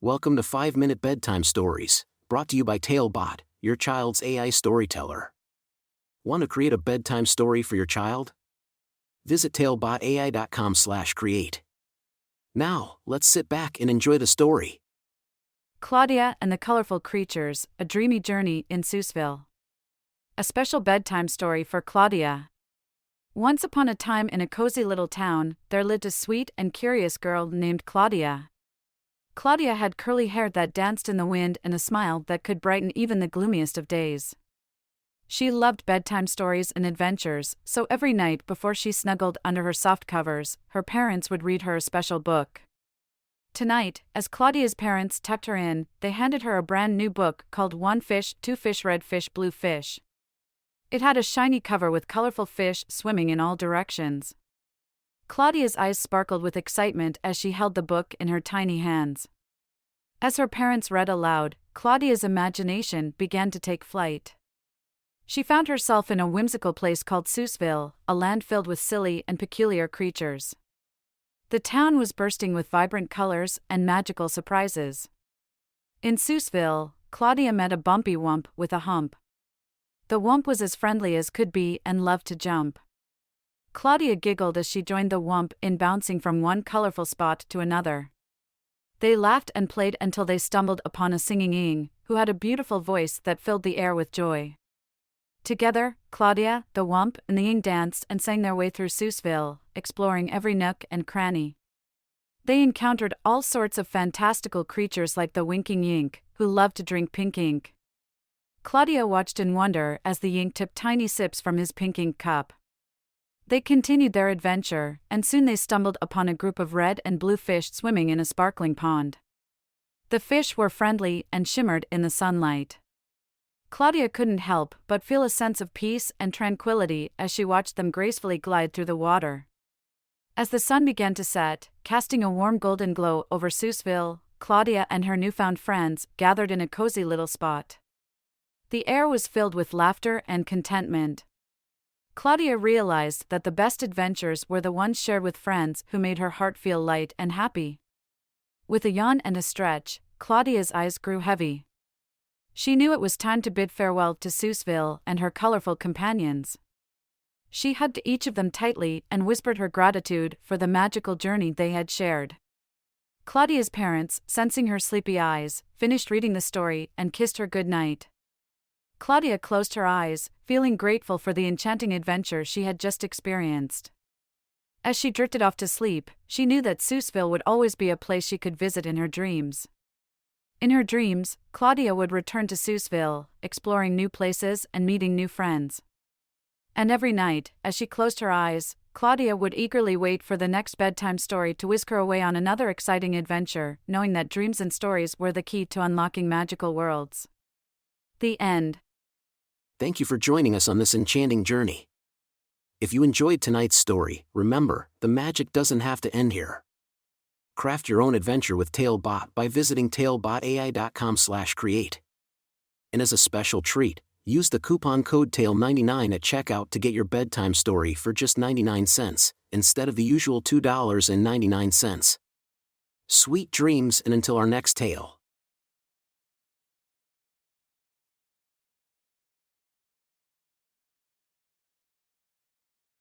Welcome to 5-Minute Bedtime Stories, brought to you by TaleBot, your child's AI storyteller. Want to create a bedtime story for your child? Visit talebotai.com/create. Now, let's sit back and enjoy the story. Claudia and the Colorful Creatures, A Dreamy Journey in Seussville. A special bedtime story for Claudia. Once upon a time in a cozy little town, there lived a sweet and curious girl named Claudia. Claudia had curly hair that danced in the wind and a smile that could brighten even the gloomiest of days. She loved bedtime stories and adventures, so every night before she snuggled under her soft covers, her parents would read her a special book. Tonight, as Claudia's parents tucked her in, they handed her a brand new book called One Fish, Two Fish, Red Fish, Blue Fish. It had a shiny cover with colorful fish swimming in all directions. Claudia's eyes sparkled with excitement as she held the book in her tiny hands. As her parents read aloud, Claudia's imagination began to take flight. She found herself in a whimsical place called Seussville, a land filled with silly and peculiar creatures. The town was bursting with vibrant colors and magical surprises. In Seussville, Claudia met a bumpy Wump with a hump. The Wump was as friendly as could be and loved to jump. Claudia giggled as she joined the Wump in bouncing from one colorful spot to another. They laughed and played until they stumbled upon a singing Ying, who had a beautiful voice that filled the air with joy. Together, Claudia, the Wump, and the Ying danced and sang their way through Seussville, exploring every nook and cranny. They encountered all sorts of fantastical creatures like the winking Yink, who loved to drink pink ink. Claudia watched in wonder as the Yink tipped tiny sips from his pink ink cup. They continued their adventure, and soon they stumbled upon a group of red and blue fish swimming in a sparkling pond. The fish were friendly and shimmered in the sunlight. Claudia couldn't help but feel a sense of peace and tranquility as she watched them gracefully glide through the water. As the sun began to set, casting a warm golden glow over Seussville, Claudia and her newfound friends gathered in a cozy little spot. The air was filled with laughter and contentment. Claudia realized that the best adventures were the ones shared with friends who made her heart feel light and happy. With a yawn and a stretch, Claudia's eyes grew heavy. She knew it was time to bid farewell to Seussville and her colorful companions. She hugged each of them tightly and whispered her gratitude for the magical journey they had shared. Claudia's parents, sensing her sleepy eyes, finished reading the story and kissed her good night. Claudia closed her eyes, feeling grateful for the enchanting adventure she had just experienced. As she drifted off to sleep, she knew that Seussville would always be a place she could visit in her dreams. In her dreams, Claudia would return to Seussville, exploring new places and meeting new friends. And every night, as she closed her eyes, Claudia would eagerly wait for the next bedtime story to whisk her away on another exciting adventure, knowing that dreams and stories were the key to unlocking magical worlds. The end. Thank you for joining us on this enchanting journey. If you enjoyed tonight's story, remember, the magic doesn't have to end here. Craft your own adventure with TaleBot by visiting talebotai.com/create. And as a special treat, use the coupon code TALE99 at checkout to get your bedtime story for just 99 cents, instead of the usual $2.99. Sweet dreams, and until our next tale.